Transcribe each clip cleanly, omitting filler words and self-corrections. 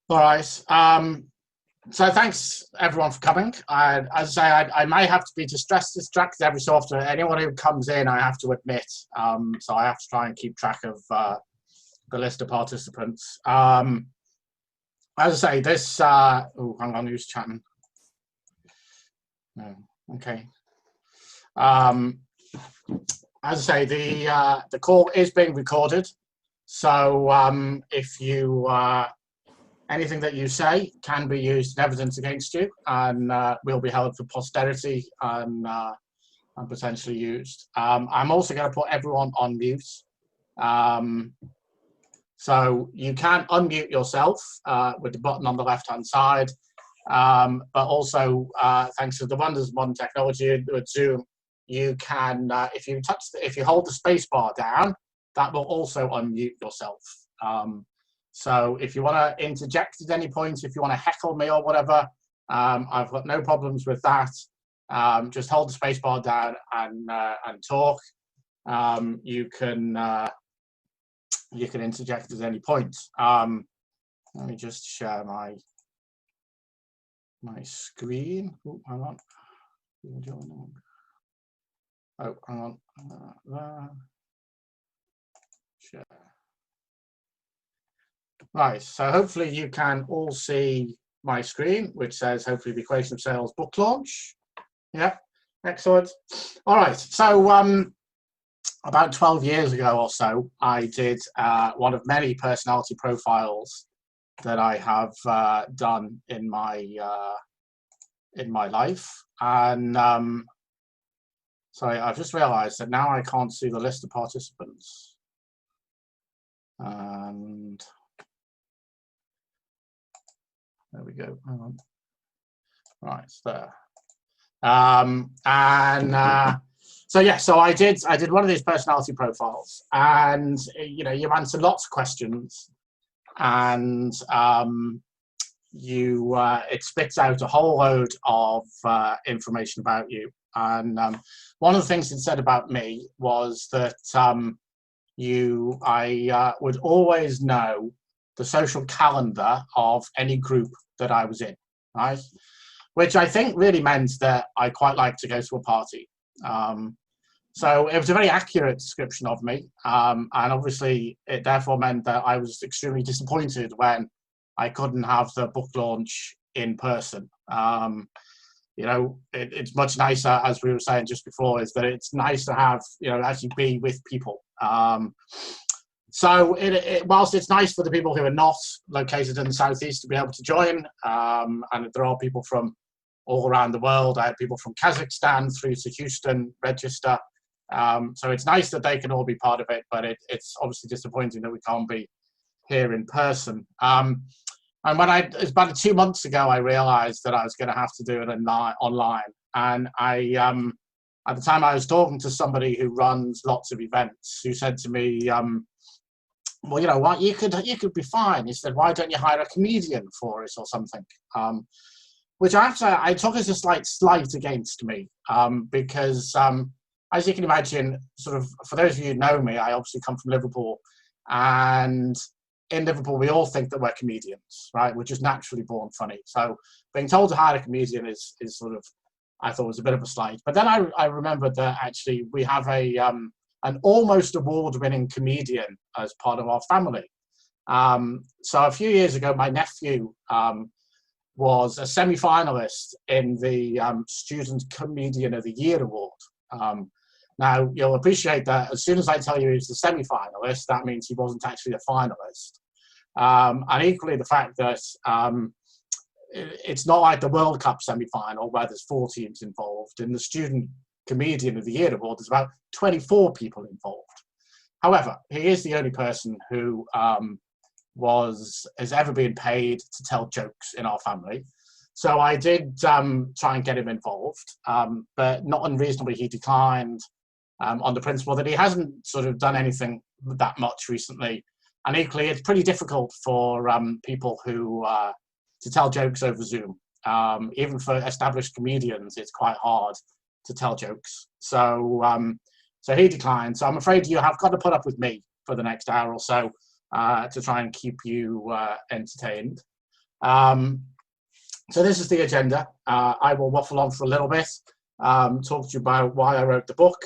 All right. So thanks everyone for coming. As I say, I may have to be distracted every so often. Anyone who comes in, I have to admit. So I have to try and keep track of the list of participants. As I say, this. Oh, hang on, who's chatting? No. Okay. Um, as I say, the call is being recorded. So if you anything that you say can be used in evidence against you, and will be held for posterity and potentially used. I'm also going to put everyone on mute. So you can unmute yourself with the button on the left-hand side, but also thanks to the wonders of modern technology with Zoom, you can, if you hold the space bar down, that will also unmute yourself. So if you want to interject at any point, if you want to heckle me or whatever, I've got no problems with that. Just hold the space bar down and talk. You can interject at any point. Let me just share my screen. Oh, hang on. Oh, hang on. Share. Right, so hopefully you can all see my screen, which says hopefully the Equation of Sales book launch. Yeah, excellent. All right, so about 12 years ago or so, I did one of many personality profiles that I have done in my life. And sorry, I've just realized that now I can't see the list of participants. And there we go. Hang on. Right, there. So yeah, so I did one of these personality profiles, and you answer lots of questions, and it spits out a whole load of information about you. And one of the things it said about me was that I would always know the social calendar of any group that I was in, right? Which I think really meant that I quite like to go to a party. So it was a very accurate description of me, and obviously it therefore meant that I was extremely disappointed when I couldn't have the book launch in person. It's much nicer, as we were saying just before, is that it's nice to have, actually be with people. So whilst it's nice for the people who are not located in the Southeast to be able to join, and there are people from all around the world. I had people from Kazakhstan through to Houston register. So it's nice that they can all be part of it, but it's obviously disappointing that we can't be here in person. And it's about 2 months ago, I realized that I was going to have to do it online. And at the time I was talking to somebody who runs lots of events, who said to me, well, you know what, you could be fine. He said, why don't you hire a comedian for it or something? Which I took as a slight against me, because as you can imagine, sort of, for those of you who know me, I obviously come from Liverpool, and in Liverpool we all think that we're comedians, right? We're just naturally born funny. So being told to hire a comedian is sort of, I thought, was a bit of a slight. But then I remembered that actually we have an almost award-winning comedian as part of our family. So a few years ago, my nephew was a semi-finalist in the Student Comedian of the Year award. Now, you'll appreciate that as soon as I tell you he's the semi-finalist, that means he wasn't actually a finalist. And equally, the fact that it's not like the World Cup semi-final where there's 4 teams involved. In the Student Comedian of the Year award, there's about 24 people involved. However, he is the only person who has ever been paid to tell jokes in our family. So I did try and get him involved, but not unreasonably he declined, on the principle that he hasn't sort of done anything that much recently. And equally, it's pretty difficult for people who to tell jokes over Zoom. Even for established comedians, it's quite hard to tell jokes. So he declined. So I'm afraid you have got to put up with me for the next hour or so to try and keep you entertained. So this is the agenda. I will waffle on for a little bit, talk to you about why I wrote the book.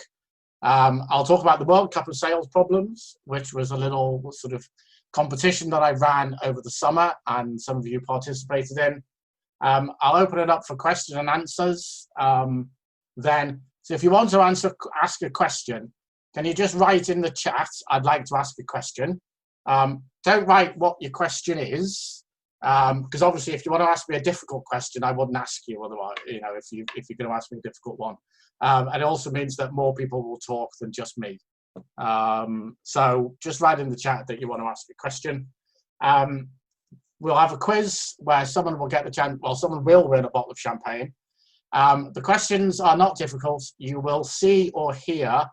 I'll talk about the World Cup of Sales Problems, which was a little sort of competition that I ran over the summer and some of you participated in. I'll open it up for question and answers. So if you want to ask a question, can you just write in the chat, I'd like to ask a question. Don't write what your question is, because obviously if you want to ask me a difficult question, I wouldn't ask you otherwise, you know, if you're going to ask me a difficult one. And it also means that more people will talk than just me. So just write in the chat that you want to ask a question. We'll have a quiz where someone will get the chance, well, someone will win a bottle of champagne. The questions are not difficult. You will see or hear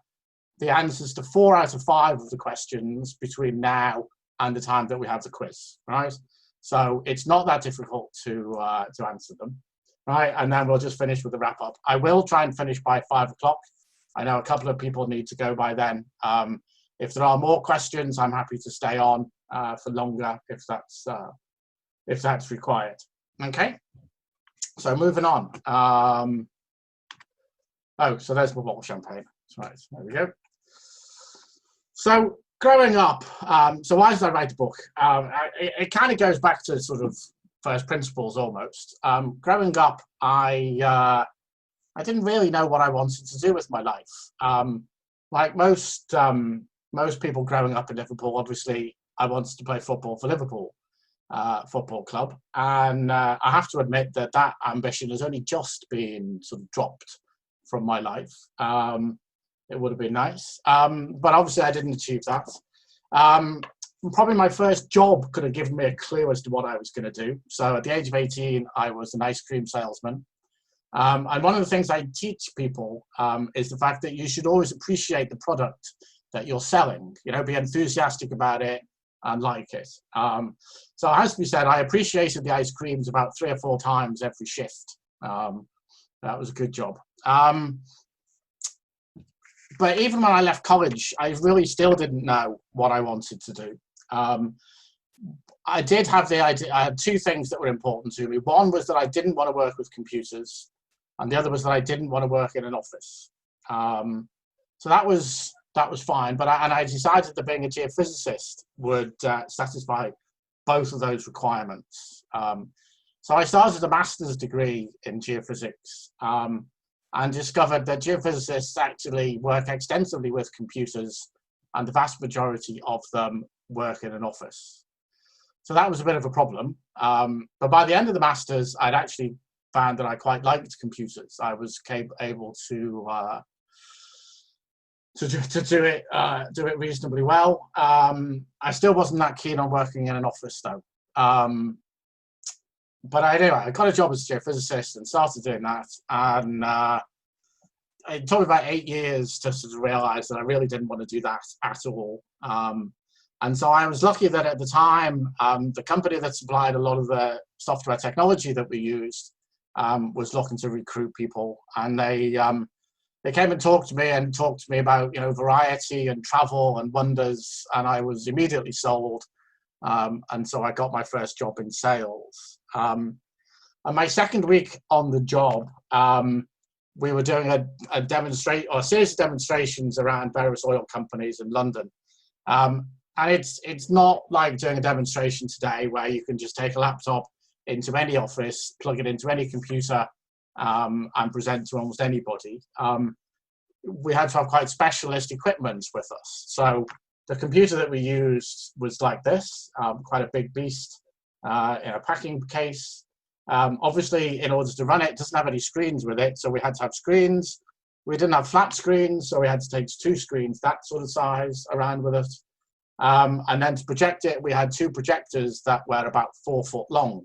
the answers to 4 out of 5 of the questions between now and the time that we have the quiz, right? So it's not that difficult to answer them, right? And then we'll just finish with the wrap up. I will try and finish by 5 o'clock. I know a couple of people need to go by then. If there are more questions, I'm happy to stay on for longer if that's required. Okay. So moving on. Oh, so there's my bottle of champagne. That's right. There we go. So growing up, so why did I write a book? It kind of goes back to sort of first principles almost. Growing up, I didn't really know what I wanted to do with my life. Like most people growing up in Liverpool, obviously I wanted to play football for Liverpool Football Club, and I have to admit that that ambition has only just been sort of dropped from my life. It would have been nice, but obviously I didn't achieve that. Probably my first job could have given me a clue as to what I was going to do. So at the age of 18, I was an ice cream salesman. And one of the things I teach people is the fact that you should always appreciate the product that you're selling, you know, be enthusiastic about it and like it. So it has to be said, I appreciated the ice creams about 3 or 4 times every shift. That was a good job. But even when I left college, I really still didn't know what I wanted to do. I did have the idea, I had 2 things that were important to me. One was that I didn't want to work with computers, and the other was that I didn't want to work in an office. So that was fine, but I decided that being a geophysicist would satisfy both of those requirements. So I started a master's degree in geophysics and discovered that geophysicists actually work extensively with computers, and the vast majority of them work in an office. So that was a bit of a problem. But by the end of the master's, I'd actually found that I quite liked computers. I was able to do it reasonably well. I still wasn't that keen on working in an office though. But anyway, I got a job as a geophysicist and started doing that. And it took me about 8 years to sort of realize that I really didn't want to do that at all. And so I was lucky that at the time, the company that supplied a lot of the software technology that we used was looking to recruit people. And they came and talked to me about, you know, variety and travel and wonders, and I was immediately sold. And so I got my first job in sales. And my second week on the job, we were doing a series of demonstrations around various oil companies in London. And it's not like doing a demonstration today where you can just take a laptop into any office, plug it into any computer, and present to almost anybody. We had to have quite specialist equipment with us. So the computer that we used was like this, quite a big beast in a packing case. Obviously, in order to run it, it doesn't have any screens with it, so we had to have screens. We didn't have flat screens, so we had to take 2 screens, that sort of size, around with it. And then to project it, we had 2 projectors that were about 4 foot long.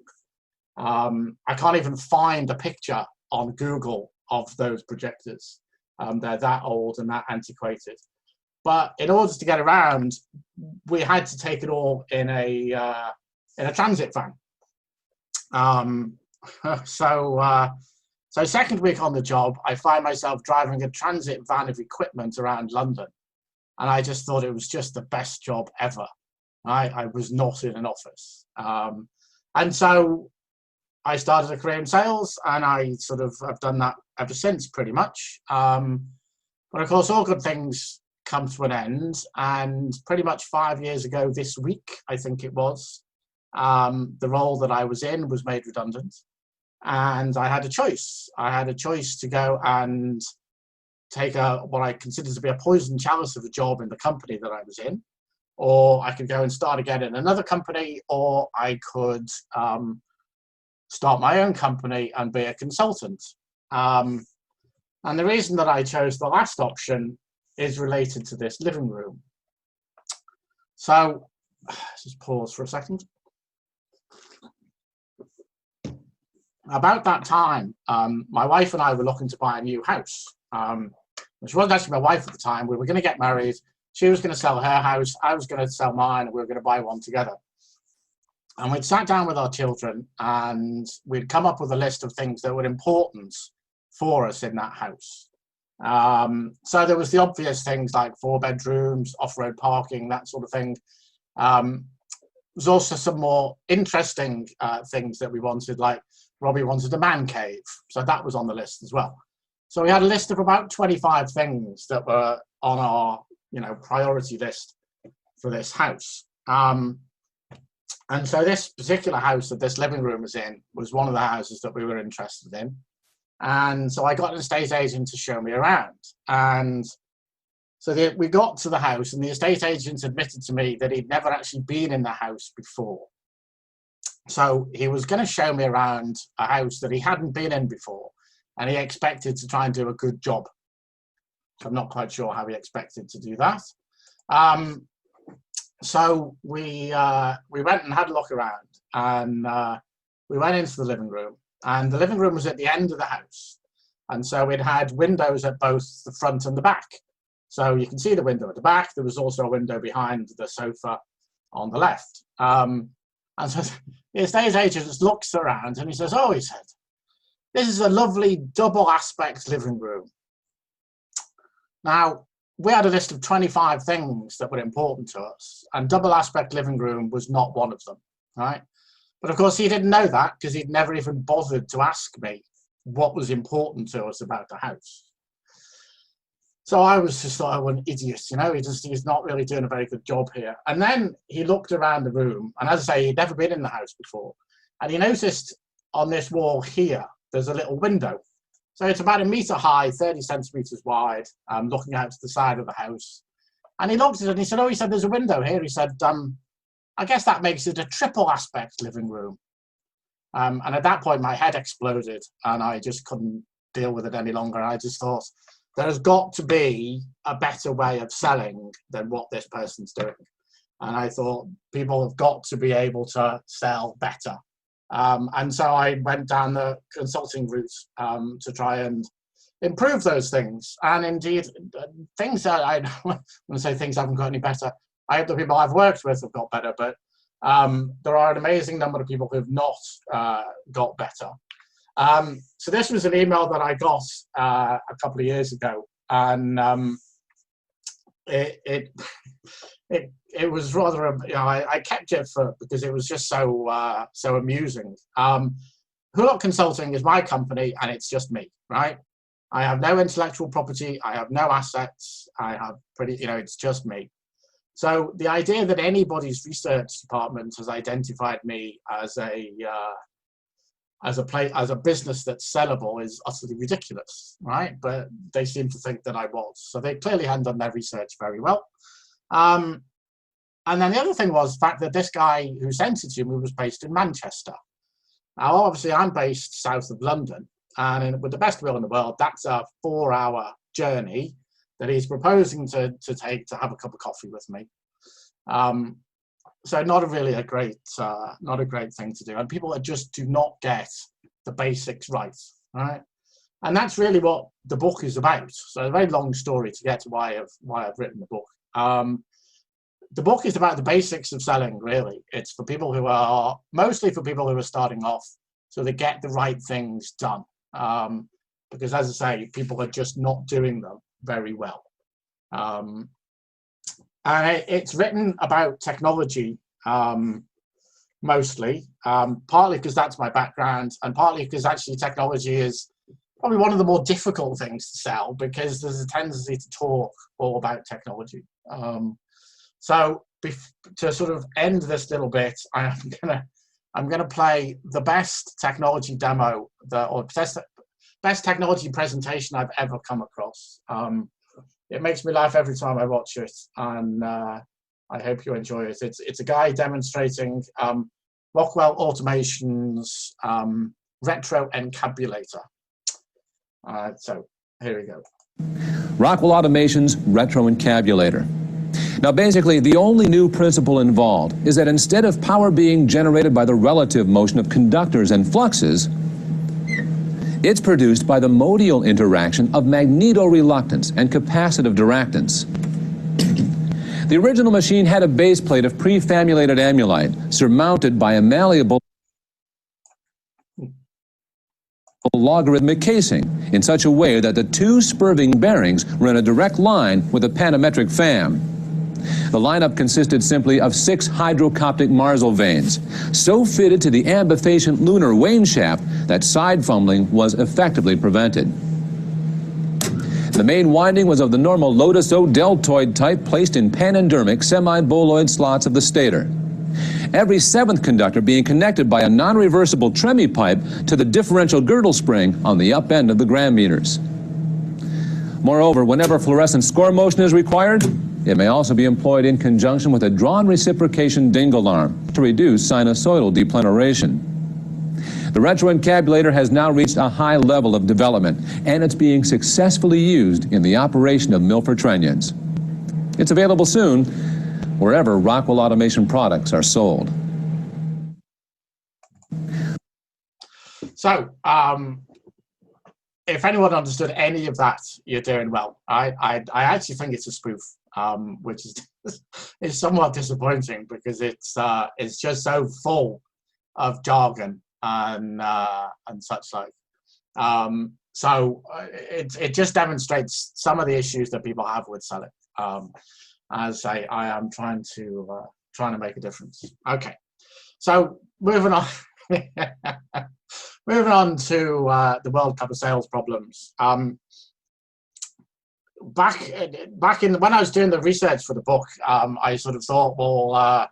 I can't even find a picture on Google of those projectors. They're that old and that antiquated. But in order to get around, we had to take it all in a transit van. So second week on the job, I find myself driving a transit van of equipment around London. And I just thought it was just the best job ever. I was not in an office. And so I started a career in sales, and I sort of have done that ever since, pretty much. But of course, all good things come to an end, and pretty much 5 years ago this week, I think it was, the role that I was in was made redundant, and I had a choice. I had a choice to go and take what I consider to be a poison chalice of a job in the company that I was in, or I could go and start again in another company, or I could start my own company and be a consultant. And the reason that I chose the last option is related to this living room. So, just pause for a second. About that time, my wife and I were looking to buy a new house. She wasn't actually my wife at the time. We were going to get married. She was going to sell her house. I was going to sell mine, and we were going to buy one together. And we'd sat down with our children, and we'd come up with a list of things that were important for us in that house. So there was the obvious things like 4 bedrooms, off-road parking, that sort of thing. There's also some more interesting things that we wanted, like Robbie wanted a man cave. So that was on the list as well. So we had a list of about 25 things that were on our, priority list for this house. And so this particular house that this living room was in was one of the houses that we were interested in. And so I got an estate agent to show me around. And so we got to the house, and the estate agent admitted to me that he'd never actually been in the house before. So he was going to show me around a house that he hadn't been in before, and he expected to try and do a good job. I'm not quite sure how he expected to do that. So we went and had a look around, and we went into the living room, and the living room was at the end of the house. And so it had windows at both the front and the back. So you can see the window at the back. There was also a window behind the sofa on the left. And so the estate agent just looks around, and he says, "Oh," he said, "this is a lovely double aspect living room." Now, we had a list of 25 things that were important to us, and double aspect living room was not one of them, right? But of course, he didn't know that because he'd never even bothered to ask me what was important to us about the house. So I was just like, an idiot, he's not really doing a very good job here. And then he looked around the room, and as I say, he'd never been in the house before. And he noticed on this wall here, there's a little window. So it's about 1 meter high, 30 centimeters wide, looking out to the side of the house. And he looked at it and he said, "Oh," he said, "there's a window here." He said, "I guess that makes it a triple aspect living room." And at that point, my head exploded, and I just couldn't deal with it any longer. I just thought, there's got to be a better way of selling than what this person's doing. And I thought, people have got to be able to sell better. And so I went down the consulting route to try and improve those things. And indeed, things that I want to say things haven't got any better. I hope the people I've worked with have got better, but there are an amazing number of people who have not got better. So this was an email that I got a couple of years ago, and it was rather, I kept it because it was just so amusing. Hulot Consulting is my company, and it's just me, right? I have no intellectual property, I have no assets, I have it's just me. So the idea that anybody's research department has identified me as a business that's sellable is utterly ridiculous, right? But they seem to think that I was. So they clearly hadn't done their research very well. And then the other thing was the fact that this guy who sent it to me was based in Manchester. Now, obviously, I'm based south of London, and with the best will in the world, that's a 4-hour journey that he's proposing to take to have a cup of coffee with me. So not a great thing to do, and people just do not get the basics right, right? And that's really what the book is about. So a very long story to get to why I've written the book. The book is about the basics of selling, really. It's for people mostly for people who are starting off, so they get the right things done. Because as I say, people are just not doing them very well. And it's written about technology mostly, partly because that's my background, and partly because actually technology is probably one of the more difficult things to sell, because there's a tendency to talk all about technology. So to sort of end this little bit, I'm gonna play the best technology demo or best technology presentation I've ever come across. It makes me laugh every time I watch it, and I hope you enjoy it. It's a guy demonstrating Rockwell Automation's retro encapsulator. So here we go. Rockwell Automation's retro encapsulator. Now basically, the only new principle involved is that instead of power being generated by the relative motion of conductors and fluxes, it's produced by the modial interaction of magneto-reluctance and capacitive directance. The original machine had a base plate of prefamulated amulite surmounted by a malleable logarithmic casing in such a way that the two spurving bearings were in a direct line with a panametric fan. The lineup consisted simply of 6 hydrocoptic Marsal vanes, so fitted to the ambifacient lunar wane shaft that side fumbling was effectively prevented. The main winding was of the normal Lotus-O deltoid type, placed in panendermic semi-boloid slots of the stator. Every 7th conductor being connected by a non-reversible Tremi pipe to the differential girdle spring on the up end of the gram meters. Moreover, whenever fluorescent score motion is required, it may also be employed in conjunction with a drawn reciprocation dingle arm to reduce sinusoidal depleneration. The retro encapsulator has now reached a high level of development, and it's being successfully used in the operation of Milford trunnions. It's available soon wherever Rockwell Automation products are sold. So, if anyone understood any of that, you're doing well. I actually think it's a spoof, which is somewhat disappointing, because it's just so full of jargon and such like. So it just demonstrates some of the issues that people have with selling. As I am trying to make a difference. Okay, so moving on. Moving on to the World Cup of sales problems. Back in when I was doing the research for the book, I sort of thought, well,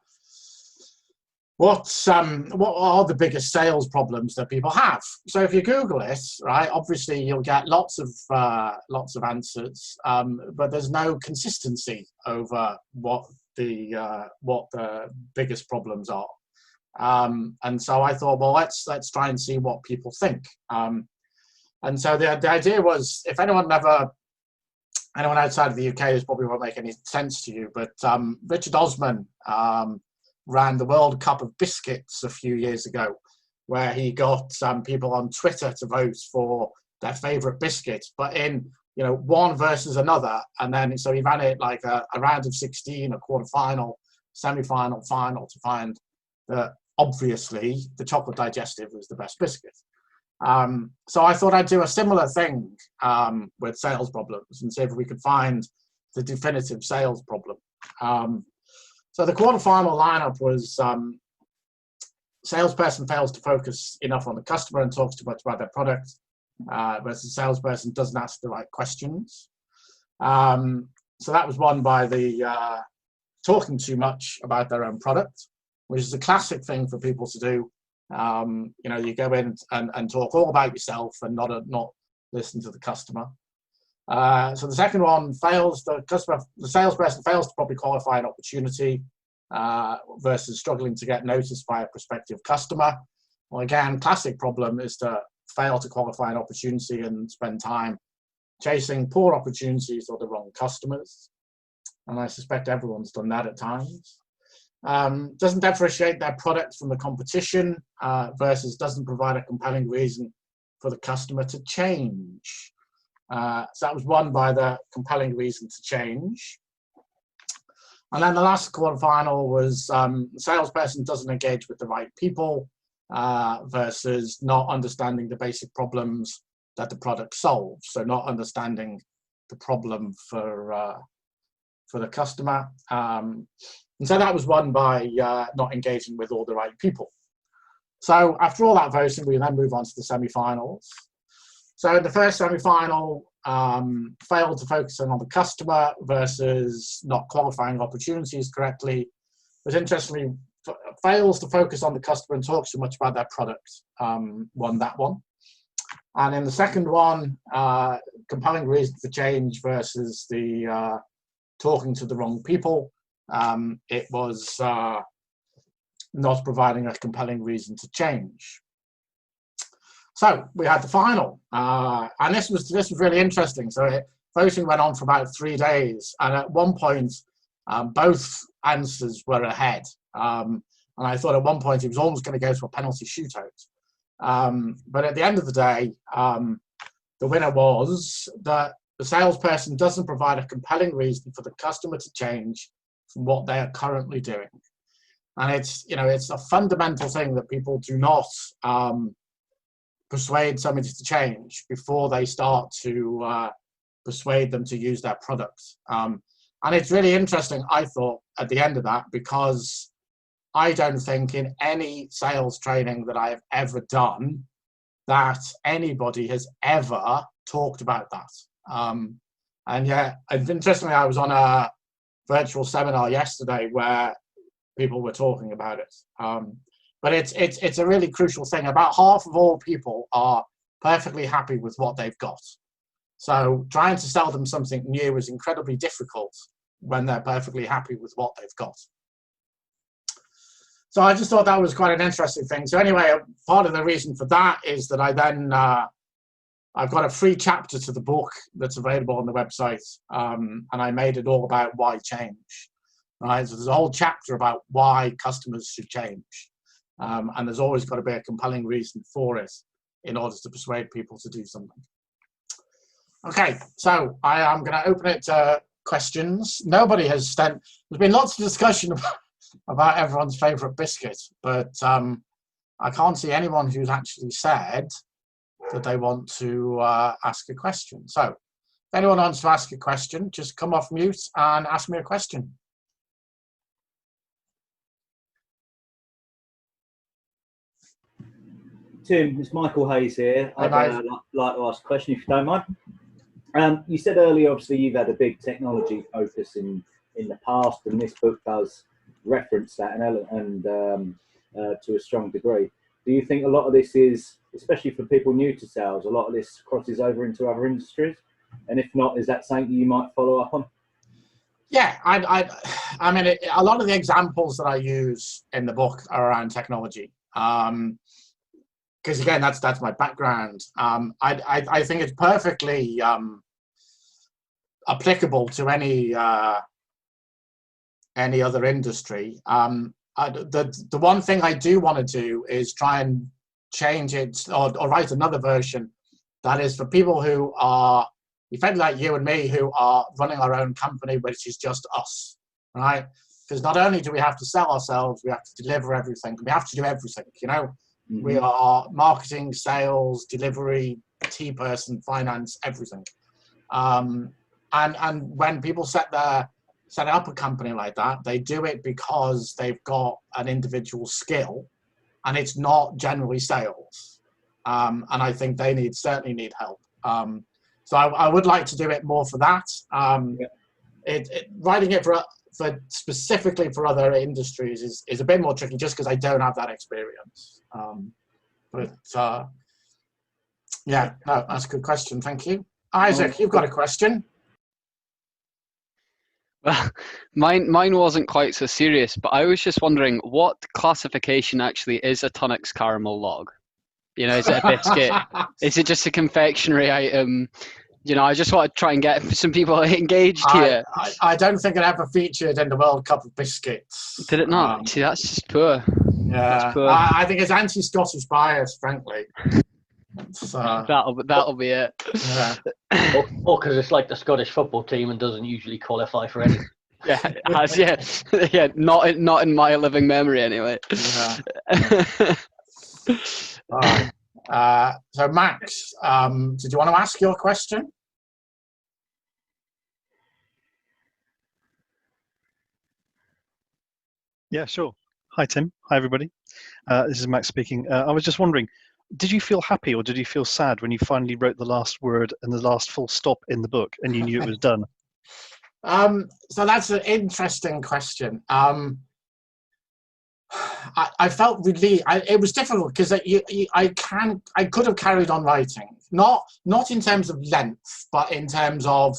what are the biggest sales problems that people have? So if you Google it, right, obviously you'll get lots of answers, but there's no consistency over what the biggest problems are. And so I thought, well, let's try and see what people think. And so the idea was, if anyone outside of the UK, this probably won't make any sense to you, but Richard Osman ran the World Cup of Biscuits a few years ago, where he got people on Twitter to vote for their favorite biscuit, but in one versus another. And then so he ran it like a round of 16, a quarterfinal, semi-final, final, to find that obviously the chocolate digestive was the best biscuit. So I thought I'd do a similar thing with sales problems and see if we could find the definitive sales problem. So the quarterfinal lineup was salesperson fails to focus enough on the customer and talks too much about their product, versus salesperson doesn't ask the right questions. So that was won by the talking too much about their own product, which is a classic thing for people to do. You go in and talk all about yourself and not listen to the customer. So the second one fails, the salesperson fails to properly qualify an opportunity, versus struggling to get noticed by a prospective customer. Well, again, classic problem is to fail to qualify an opportunity and spend time chasing poor opportunities or the wrong customers. And I suspect everyone's done that at times. Doesn't differentiate their product from the competition, versus doesn't provide a compelling reason for the customer to change. So that was won by the compelling reason to change. And then the last quarterfinal was the salesperson doesn't engage with the right people, versus not understanding the basic problems that the product solves. So not understanding the problem for the customer. And so that was won by not engaging with all the right people. So after all that voting, we then move on to the semi-finals. So in the first semi-final, failed to focus on the customer versus not qualifying opportunities correctly. But interestingly, fails to focus on the customer and talk so much about their product, won that one. And in the second one, compelling reason for change versus the talking to the wrong people, it was not providing a compelling reason to change. So we had the final, and this was really interesting. So voting went on for about 3 days, and at one point, both answers were ahead. And I thought at one point it was almost going to go to a penalty shootout. But at the end of the day, the winner was that the salesperson doesn't provide a compelling reason for the customer to change from what they are currently doing. And it's a fundamental thing that people do not persuade somebody to change before they start to persuade them to use their products. And it's really interesting, I thought, at the end of that, because I don't think in any sales training that I have ever done that anybody has ever talked about that. And yeah, interestingly, I was on a virtual seminar yesterday where people were talking about it. But it's a really crucial thing. About half of all people are perfectly happy with what they've got. So trying to sell them something new is incredibly difficult when they're perfectly happy with what they've got. So I just thought that was quite an interesting thing. So anyway, part of the reason for that is that I then, I've got a free chapter to the book that's available on the website, and I made it all about why change. Right? So there's a whole chapter about why customers should change. And there's always got to be a compelling reason for it in order to persuade people to do something. Okay, so I am going to open it to questions. Nobody has sent, there's been lots of discussion about everyone's favourite biscuit, but I can't see anyone who's actually said that they want to ask a question. So if anyone wants to ask a question, just come off mute and ask me a question. Tim, it's Michael Hayes here. I'd like to ask a question, if you don't mind. You said earlier, obviously, you've had a big technology focus in the past, and this book does reference that and to a strong degree. Do you think a lot of this is, especially for people new to sales, a lot of this crosses over into other industries? And if not, is that something you might follow up on? Yeah, I mean, a lot of the examples that I use in the book are around technology. Because again, that's my background. I think it's perfectly applicable to any other industry. The one thing I do want to do is try and change it or write another version that is for people who are effectively like you and me, who are running our own company, which is just us, right? Because not only do we have to sell ourselves, we have to deliver everything. We have to do everything, you know? Mm-hmm. We are marketing, sales, delivery, tea person, finance, everything. And when people set up a company like that, they do it because they've got an individual skill, and it's not generally sales. And I think they certainly need help. So I would like to do it more for that. Writing it for specifically for other industries is a bit more tricky, just because I don't have that experience. Yeah, no, that's a good question. Thank you. Isaac, you've got a question. Well, mine wasn't quite so serious, but I was just wondering what classification actually is a Tunnocks caramel log? You know, is it a biscuit? Is it just a confectionery item? You know, I just want to try and get some people engaged here. I don't think it ever featured in the World Cup of Biscuits. Did it not? See, that's just poor. Yeah, that's poor. I think it's anti-Scottish bias, frankly. That'll be it. Yeah. Or because it's like the Scottish football team and doesn't usually qualify for anything. Yeah, it has, yeah. Yeah, not in my living memory anyway. Yeah. All right. So Max, did you want to ask your question? Yeah, sure. Hi, Tim. Hi, everybody. This is Max speaking. I was just wondering, did you feel happy or did you feel sad when you finally wrote the last word and the last full stop in the book and you knew it was done? So that's an interesting question. I felt relieved. It was difficult because I could have carried on writing, not in terms of length, but in terms of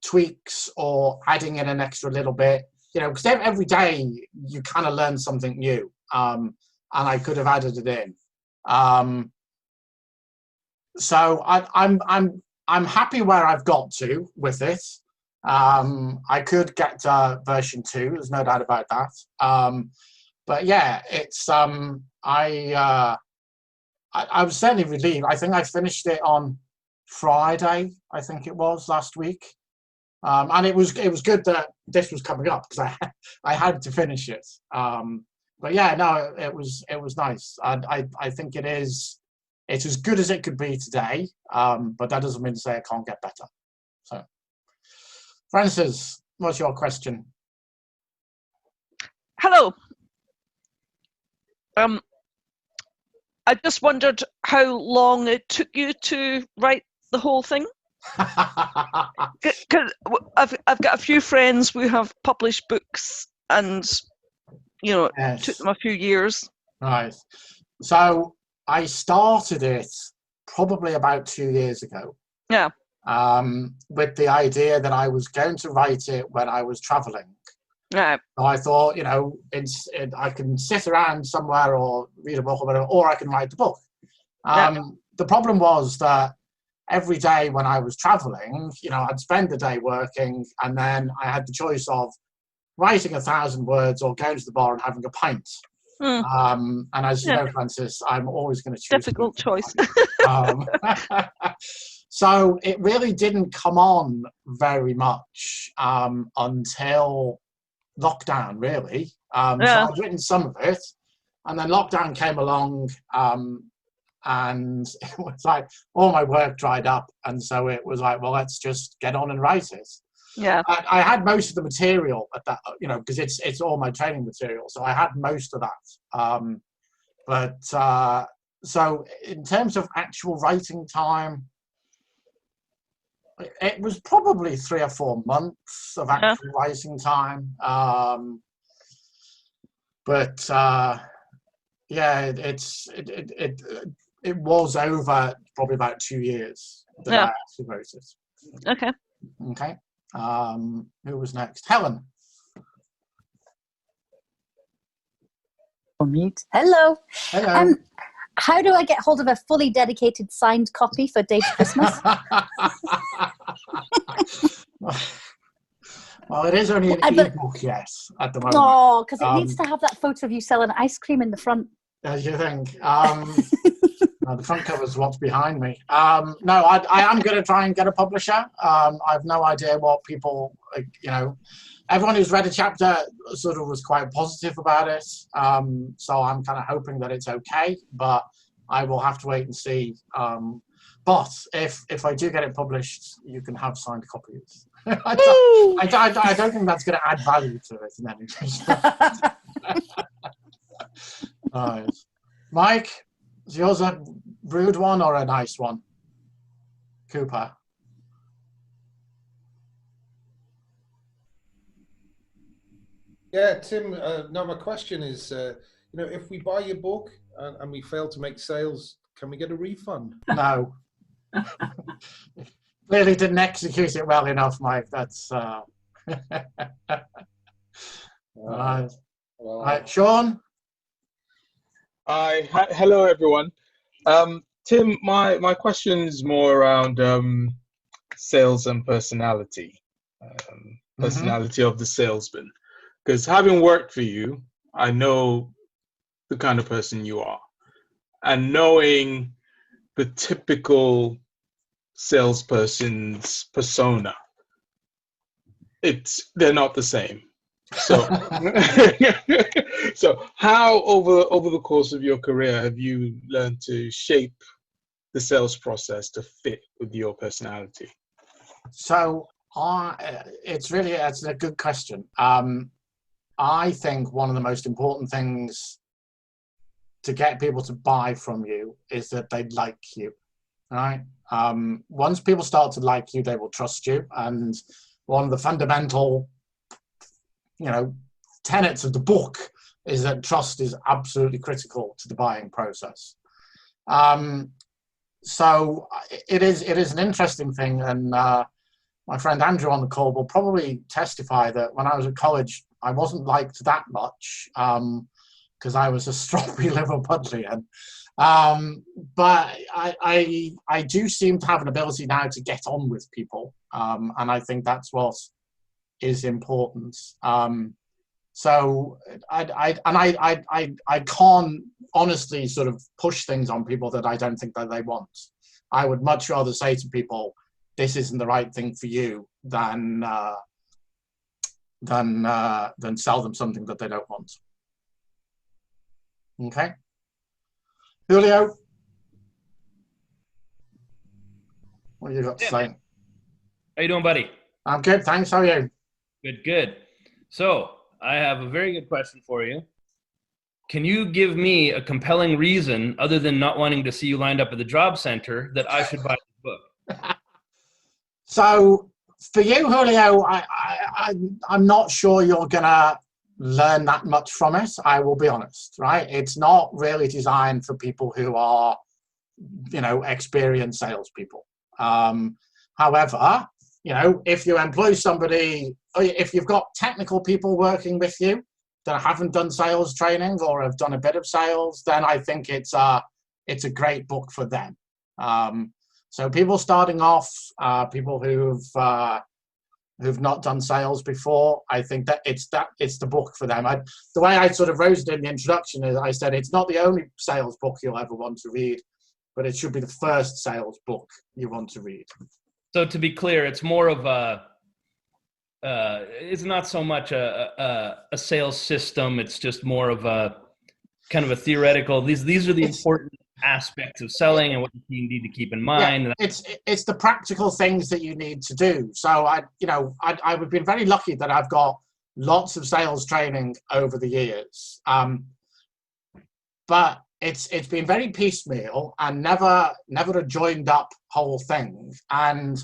tweaks or adding in an extra little bit. You know, because every day you kind of learn something new, and I could have added it in. So I'm happy where I've got to with it. I could get to version 2. There's no doubt about that. But yeah, it's I was certainly relieved. I think I finished it on Friday. I think it was last week. And it was good that this was coming up because I had to finish it. But yeah, no, it was nice. I think it's as good as it could be today. But that doesn't mean to say it can't get better. So, Francis, what's your question? Hello. I just wondered how long it took you to write the whole thing. Because I've got a few friends who have published books, and yes. It took them a few years. Right. So I started it probably about 2 years ago. Yeah. With the idea that I was going to write it when I was traveling. Yeah. So I thought, I can sit around somewhere or read a book or whatever, or I can write the book. The problem was that every day when I was traveling, I'd spend the day working, and then I had the choice of writing 1,000 words or going to the bar and having a pint. And as you know, Francis, I'm always going to choose. Difficult choice. So it really didn't come on very much until lockdown, really. So I'd written some of it, and then lockdown came along, and it was like all my work dried up, and so it was like, well, let's just get on and write it. Yeah. I had most of the material at that, because it's all my training material, so I had most of that. So in terms of actual writing time, it was probably 3 or 4 months of actual writing time. It was over probably about 2 years that I actually wrote it. Okay. Okay. Who was next? Helen. Mute. Hello. Hello. How do I get hold of a fully dedicated signed copy for Dave's Christmas? Well, it is only an ebook, yes, at the moment. Oh, because it needs to have that photo of you selling ice cream in the front. As you think. The front cover is what's behind me. No, I am going to try and get a publisher. I've no idea what people, everyone who's read a chapter sort of was quite positive about it. So I'm kind of hoping that it's okay, but I will have to wait and see. But if I do get it published, you can have signed copies. I don't think that's going to add value to it in any case. Right. Mike, is yours a rude one or a nice one? Cooper. Yeah, Tim, no, my question is, if we buy your book and we fail to make sales, can we get a refund? No. Clearly didn't execute it well enough, Mike. That's... Right. Sean? Hello, everyone. Tim, my question is more around sales and personality, personality of the salesman. Because having worked for you, I know the kind of person you are. And knowing the typical salesperson's persona, they're not the same. So, so how over the course of your career have you learned to shape the sales process to fit with your personality? So it's a good question. I think one of the most important things to get people to buy from you is that they like you, right? Once people start to like you, they will trust you. And one of the fundamental, tenets of the book is that trust is absolutely critical to the buying process. So it is an interesting thing, and my friend Andrew on the call will probably testify that when I was at college, I wasn't liked that much because I was a stroppy Liverpudlian. But I do seem to have an ability now to get on with people, and I think that's what is important. So I can't honestly sort of push things on people that I don't think that they want. I would much rather say to people, this isn't the right thing for you, than sell them something that they don't want. Okay. Julio, what you got to say? How you doing, buddy? I'm good, thanks. How are you? Good, good. So I have a very good question for you. Can you give me a compelling reason, other than not wanting to see you lined up at the job center, that I should buy this book? So for you, Julio, I'm not sure you're gonna learn that much from it. I will be honest, right? It's not really designed for people who are, experienced salespeople. However, if you employ somebody, if you've got technical people working with you that haven't done sales training or have done a bit of sales, then I think it's a great book for them. So people starting off, people who've not done sales before, I think that it's the book for them. The way I sort of raised it in the introduction is I said it's not the only sales book you'll ever want to read, but it should be the first sales book you want to read. So to be clear, it's more of it's not so much a sales system. It's just more of a kind of a theoretical. These are the important aspects of selling and what you need to keep in mind. Yeah, it's the practical things that you need to do. So I've been very lucky that I've got lots of sales training over the years, but it's been very piecemeal and never a joined up whole thing. And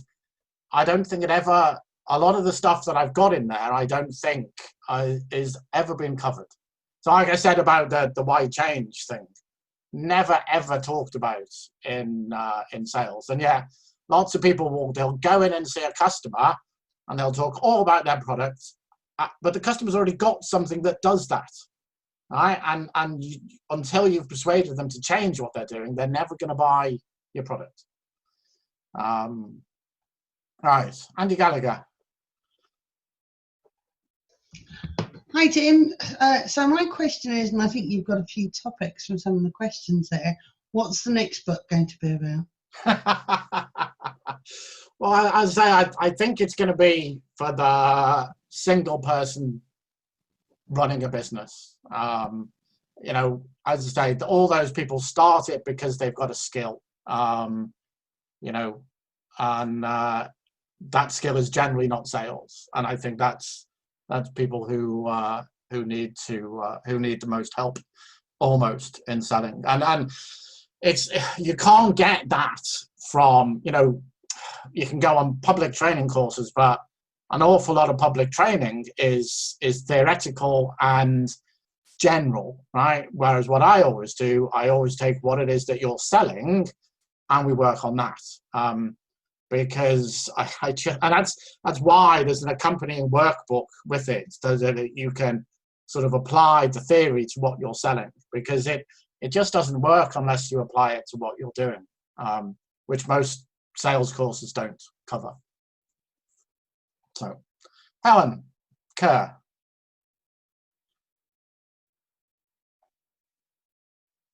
I don't think a lot of the stuff that I've got in there, I don't think is ever been covered. So like I said about the why change thing, never ever talked about in sales. And yeah, lots of people they'll go in and see a customer and they'll talk all about their product, but the customer's already got something that does that, right? And until you've persuaded them to change what they're doing, they're never going to buy your product. Right, Andy Gallagher. Hi, Tim. So my question is, and I think you've got a few topics from some of the questions there. What's the next book going to be about? Well, as I say, I think it's going to be for the single person running a business. As I say, all those people start it because they've got a skill, and that skill is generally not sales. And I think that's people who need the most help almost in selling. And it's, you can't get that from, you can go on public training courses, but an awful lot of public training is theoretical and general, right? Whereas what I always do, I always take what it is that you're selling and we work on that. Because and that's why there's an accompanying workbook with it, so that you can sort of apply the theory to what you're selling, because it just doesn't work unless you apply it to what you're doing, which most sales courses don't cover. So, Helen Kerr.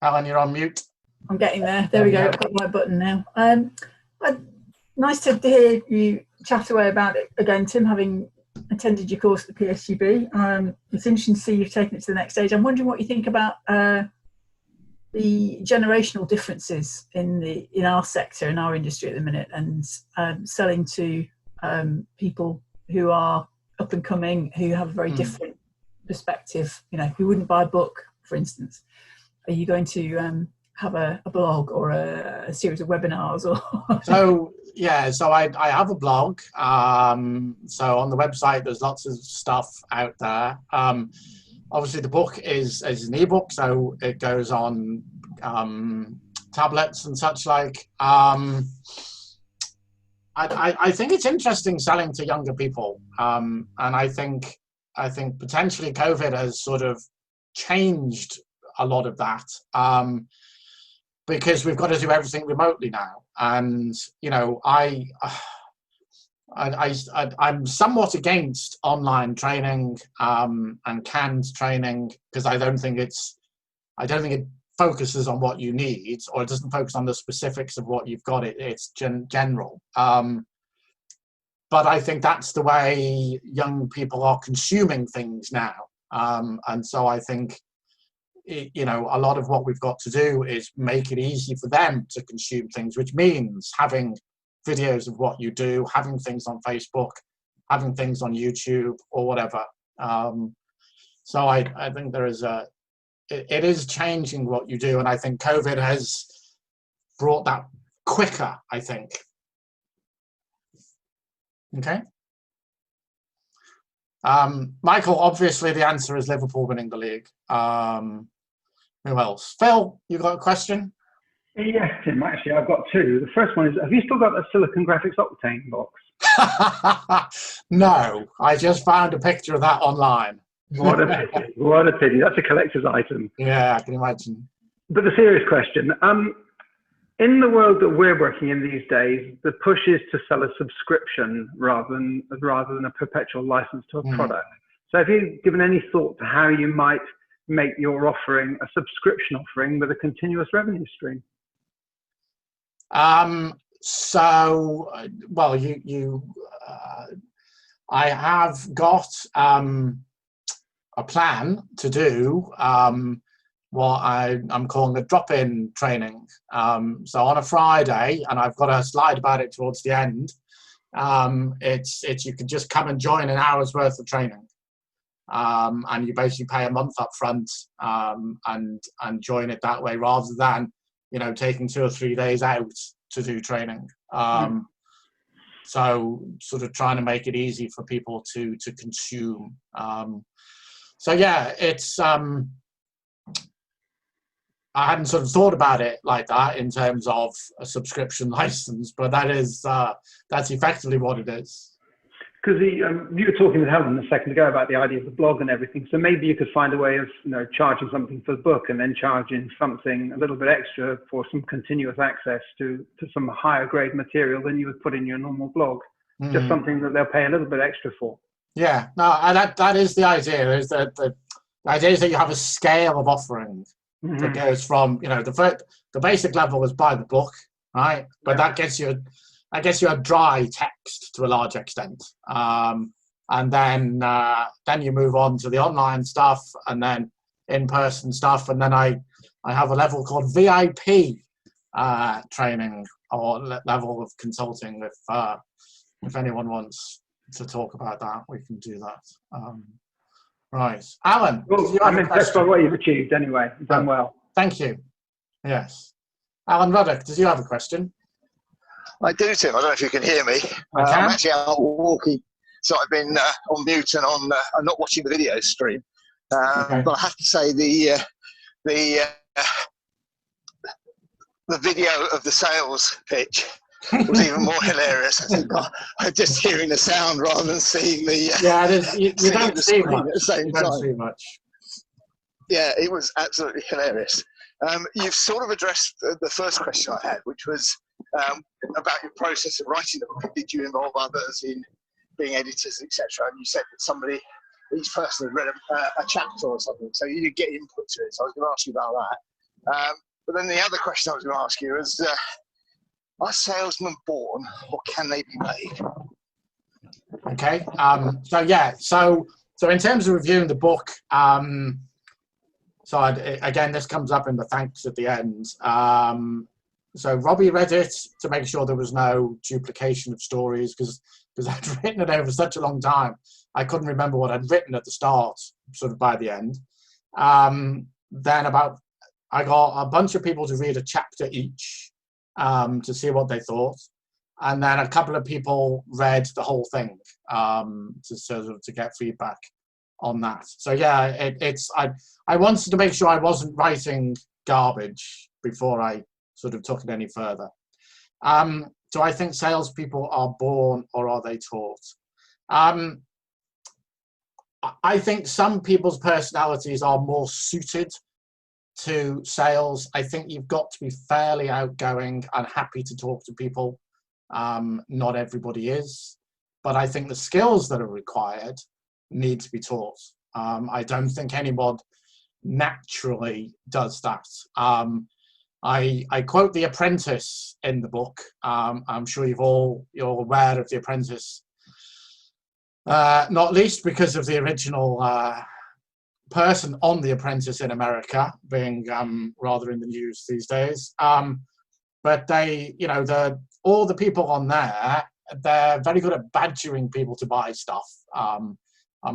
Helen, you're on mute. I'm getting there. There we go. I've got my button now. Nice to hear you chat away about it again, Tim, having attended your course at the PSUB. It's interesting to see you've taken it to the next stage. I'm wondering what you think about the generational differences in our sector, in our industry at the minute, and selling to people who are up and coming, who have a very different perspective, who wouldn't buy a book, for instance? Are you going to have a blog or a series of webinars? Or So I have a blog. So on the website, there's lots of stuff out there. Obviously, the book is an ebook, so it goes on tablets and such like. I think it's interesting selling to younger people, and I think potentially COVID has sort of changed a lot of that, because we've got to do everything remotely now, and I'm somewhat against online training and canned training, because I don't think it focuses on what you need, or it doesn't focus on the specifics of what you've got. It's general. But I think that's the way young people are consuming things now. And so I think, a lot of what we've got to do is make it easy for them to consume things, which means having videos of what you do, having things on Facebook, having things on YouTube or whatever. So I think it is changing what you do, and I think COVID has brought that quicker, I think. Okay. Michael, obviously the answer is Liverpool winning the league. Who else? Phil, you got a question? Yes, Tim, actually I've got two. The first one is, have you still got a Silicon Graphics Octane box? No, I just found a picture of that online. What a pity. What a pity. That's a collector's item. Yeah, I can imagine. But the serious question, in the world that we're working in these days, the push is to sell a subscription rather than a perpetual license to a product. So have you given any thought to how you might make your offering a subscription offering with a continuous revenue stream? I have got a plan to do what I'm calling a drop-in training. So on a Friday, and I've got a slide about it towards the end, it's you can just come and join an hour's worth of training. And you basically pay a month up front and join it that way, rather than taking 2 or 3 days out to do training. So sort of trying to make it easy for people to consume. So yeah, it's I hadn't sort of thought about it like that in terms of a subscription license, but that's effectively what it is. Because you were talking with Helen a second ago about the idea of the blog and everything. So maybe you could find a way of charging something for the book and then charging something a little bit extra for some continuous access to some higher grade material than you would put in your normal blog. Just something that they'll pay a little bit extra for. Yeah, no, that is the idea. Is that the idea is that you have a scale of offering that goes from the basic level is buy the book, right? But that gets you a dry text to a large extent, and then you move on to the online stuff, and then in-person stuff, and then I have a level called VIP training, or level of consulting. If anyone wants to talk about that, we can do that. Right, Alan. Well, I'm impressed by what you've achieved anyway. You've done well. Thank you. Yes. Alan Ruddock, does you have a question? I do, Tim. I don't know if you can hear me. I'm actually out walking, so I've been on mute and I'm not watching the video stream. But I have to say the video of the sales pitch was even more hilarious. I think just hearing the sound rather than seeing the yeah, it is. You don't see much at the same time. Don't see much. Yeah, it was absolutely hilarious. You've sort of addressed the first question I had, which was about your process of writing the book. Did you involve others in being editors, etc.? And you said that each person had read a chapter or something, so you did get input to it. So I was going to ask you about that. But then the other question I was going to ask you is, are salesmen born, or can they be made? Okay. So in terms of reviewing the book, again, this comes up in the thanks at the end. So Robbie read it to make sure there was no duplication of stories, because I'd written it over such a long time. I couldn't remember what I'd written at the start. sort of by the end. Then I got a bunch of people to read a chapter each to see what they thought. And then a couple of people read the whole thing to sort of to get feedback on that. So yeah, I wanted to make sure I wasn't writing garbage before I sort of took it any further. Do I think salespeople are born or are they taught? I think some people's personalities are more suited to sales. I think you've got to be fairly outgoing and happy to talk to people. Not everybody is, but I think the skills that are required need to be taught. I don't think anyone naturally does that. I quote The Apprentice in the book. I'm sure you're aware of The Apprentice, not least because of the original person on The Apprentice in America being rather in the news these days. But they, all the people on there, they're very good at badgering people to buy stuff. I'm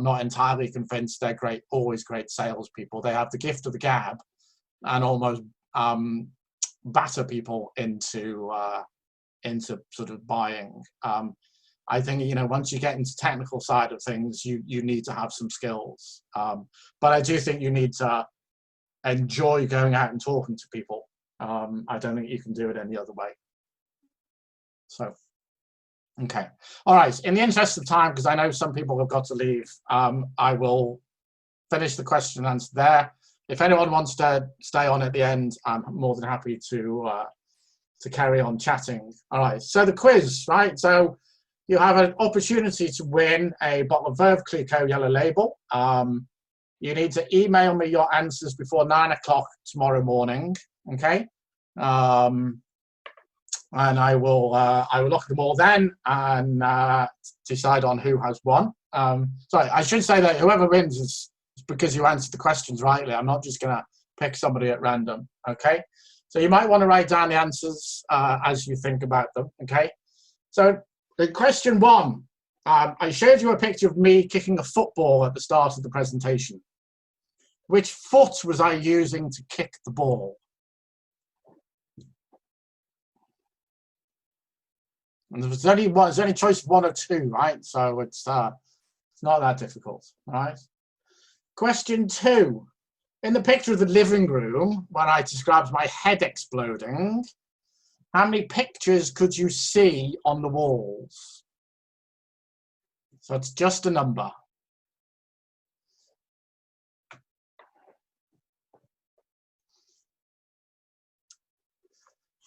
not entirely convinced they're always great salespeople. They have the gift of the gab and almost batter people into sort of buying. I think, once you get into technical side of things, you need to have some skills. But I do think you need to enjoy going out and talking to people. I don't think you can do it any other way. So, okay. All right. In the interest of time, because I know some people have got to leave, I will finish the question and answer there. If anyone wants to stay on at the end, I'm more than happy to carry on chatting. All right. So the quiz, right? So you have an opportunity to win a bottle of Veuve Clicquot Yellow Label. You need to email me your answers before 9 o'clock tomorrow morning. Okay. And I will look at them all then and decide on who has won. Sorry, I should say that whoever wins is because you answered the questions rightly. I'm not just going to pick somebody at random. Okay, so you might want to write down the answers as you think about them. Okay, so the question 1, I showed you a picture of me kicking a football at the start of the presentation. Which foot was I using to kick the ball? And there's only choice 1 or 2, right? So it's not that difficult, right? Question 2. In the picture of the living room, when I described my head exploding, how many pictures could you see on the walls? So it's just a number.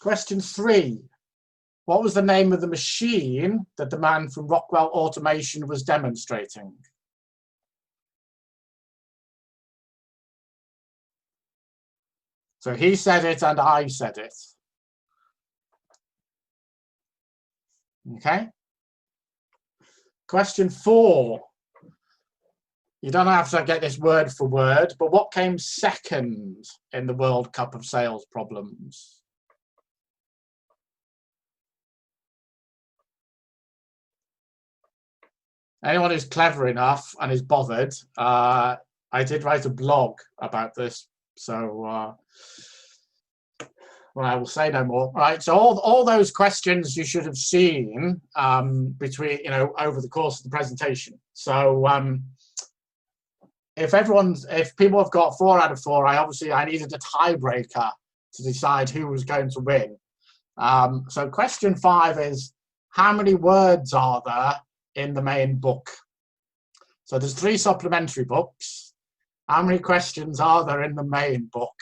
Question 3. What was the name of the machine that the man from Rockwell Automation was demonstrating? So he said it and I said it. Okay. Question 4. You don't have to get this word for word, but what came second in the World Cup of Sales Problems? Anyone who's clever enough and is bothered, I did write a blog about this, so well, I will say no more. Right, so all those questions you should have seen between over the course of the presentation. So if people have got 4 out of 4, I needed a tiebreaker to decide who was going to win. So question 5 is, how many words are there in the main book? So there's 3 supplementary books. How many questions are there in the main book?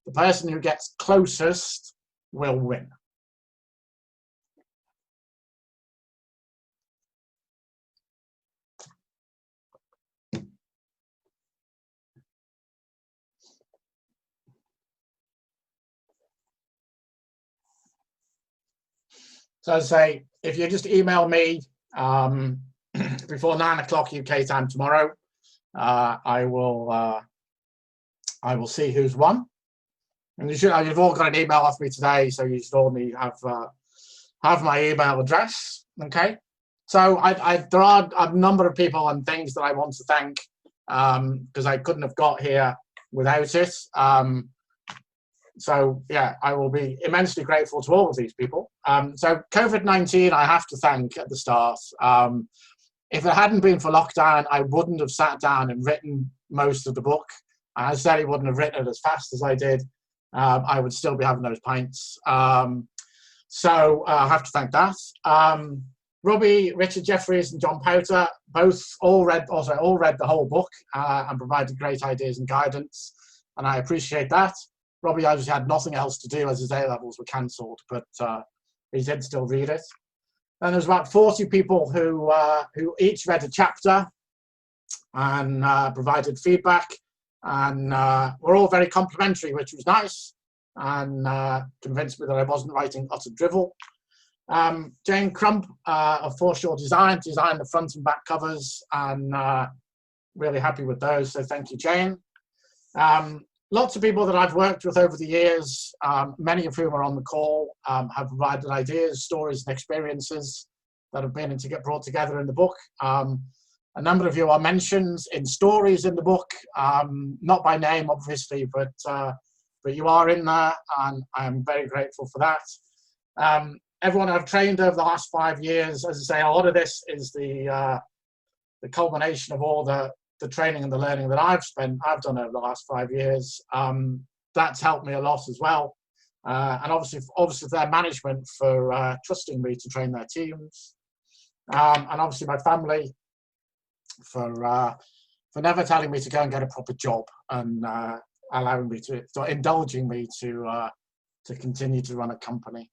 The person who gets closest will win. So as I say, if you just email me before 9 o'clock UK time tomorrow, I will see who's won. And you've all got an email off me today, so you should all have my email address. Okay. So there are a number of people and things that I want to thank because I couldn't have got here without it. So yeah, I will be immensely grateful to all of these people. So COVID-19, I have to thank at the start. If it hadn't been for lockdown, I wouldn't have sat down and written most of the book. I certainly wouldn't have written it as fast as I did. I would still be having those pints. So I have to thank that. Robbie, Richard Jeffries, and John Powter all read the whole book and provided great ideas and guidance, and I appreciate that. Robbie obviously had nothing else to do as his A-levels were cancelled, but he did still read it. And there's about 40 people who each read a chapter and provided feedback, and were all very complimentary, which was nice, and convinced me that I wasn't writing utter drivel. Jane Crump of Foreshore Design designed the front and back covers, and really happy with those, so thank you, Jane. Lots of people that I've worked with over the years, many of whom are on the call, have provided ideas, stories, and experiences that have been brought together in the book. A number of you are mentioned in stories in the book, not by name, obviously, but you are in there, and I'm very grateful for that. Everyone I've trained over the last 5 years, as I say, a lot of this is the culmination of all the training and the learning that I've done over the last 5 years. That's helped me a lot as well. And obviously their management for trusting me to train their teams. And obviously my family for never telling me to go and get a proper job and allowing me indulging me to continue to run a company.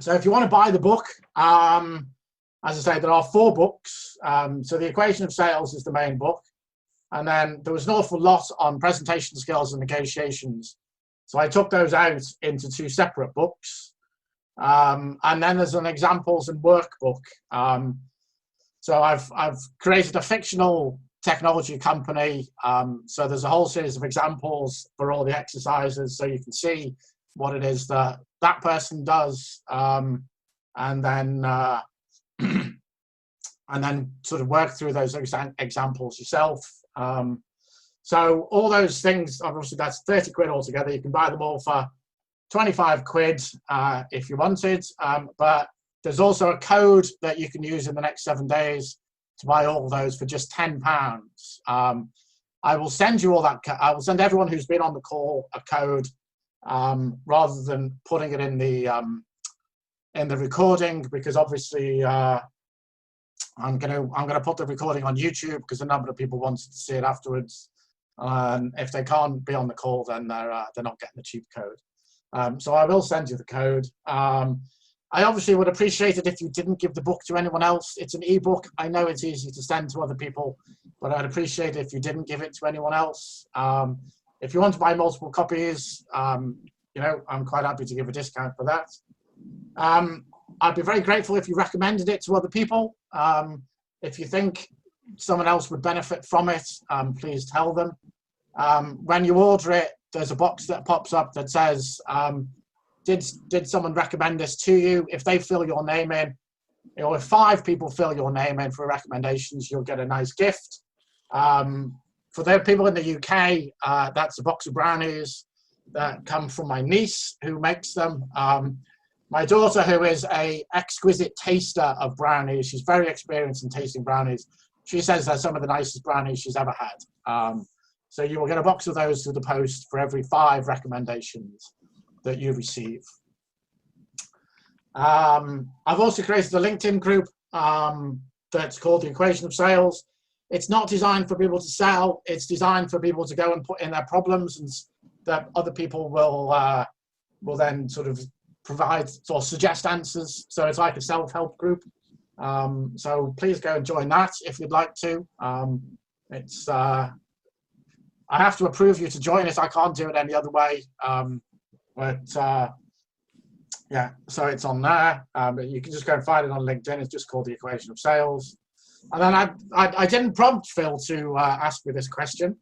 So if you want to buy the book, as I say, there are 4 books. So The Equation of Sales is the main book. And then there was an awful lot on presentation skills and negotiations. So I took those out into 2 separate books. And then there's an examples and workbook. So I've created a fictional technology company. So there's a whole series of examples for all the exercises, so you can see what it is that person does, and then sort of work through those examples yourself. So all those things, obviously that's 30 quid altogether. You can buy them all for 25 quid if you wanted, but there's also a code that you can use in the next 7 days to buy all of those for just £10. I will send you all that. I will send everyone who's been on the call a code, rather than putting it in the recording, because obviously I'm gonna put the recording on YouTube because a number of people wanted to see it afterwards. If they can't be on the call, then they're not getting the cheap code. So I will send you the code. I obviously would appreciate it if you didn't give the book to anyone else. It's an ebook. I know it's easy to send to other people, but I'd appreciate it if you didn't give it to anyone else. If you want to buy multiple copies, you know, I'm quite happy to give a discount for that. I'd be very grateful if you recommended it to other people. If you think someone else would benefit from it, please tell them. When you order it, there's a box that pops up that says, did someone recommend this to you? If they fill your name in, or if 5 people fill your name in for recommendations, you'll get a nice gift. For the people in the UK, that's a box of brownies that come from my niece who makes them. My daughter, who is an exquisite taster of brownies, she's very experienced in tasting brownies. She says they're some of the nicest brownies she's ever had. So you will get a box of those through the post for every 5 recommendations that you receive. I've also created a LinkedIn group that's called The Equation of Sales. It's not designed for people to sell. It's designed for people to go and put in their problems, and that other people will then sort of provide or suggest answers. So it's like a self-help group. So please go and join that if you'd like to. I have to approve you to join it. I can't do it any other way. Yeah, so it's on there. You can just go and find it on LinkedIn. It's just called The Equation of Sales. And then I didn't prompt Phil to ask me this question.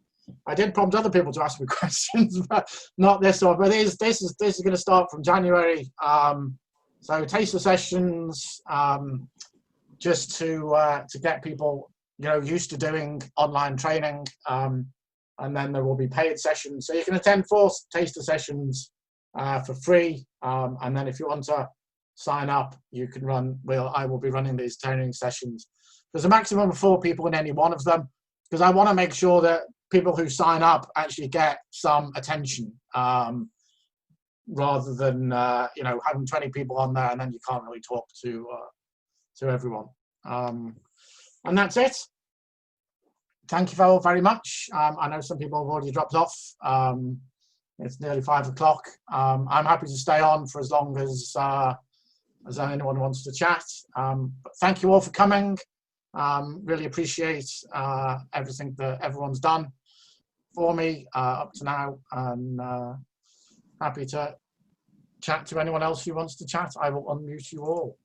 I did prompt other people to ask me questions, but not this one. But this is going to start from January. So taster sessions, just to get people used to doing online training, and then there will be paid sessions. So you can attend 4 taster sessions for free, and then if you want to sign up, you can run. I will be running these training sessions. There's a maximum of 4 people in any one of them, because I want to make sure that people who sign up actually get some attention, rather than having 20 people on there and then you can't really talk to everyone. And that's it. Thank you all very much. I know some people have already dropped off. It's nearly 5 o'clock. I'm happy to stay on for as long as anyone wants to chat. But thank you all for coming. Really appreciate everything that everyone's done for me up to now, and happy to chat to anyone else who wants to chat. I will unmute you all.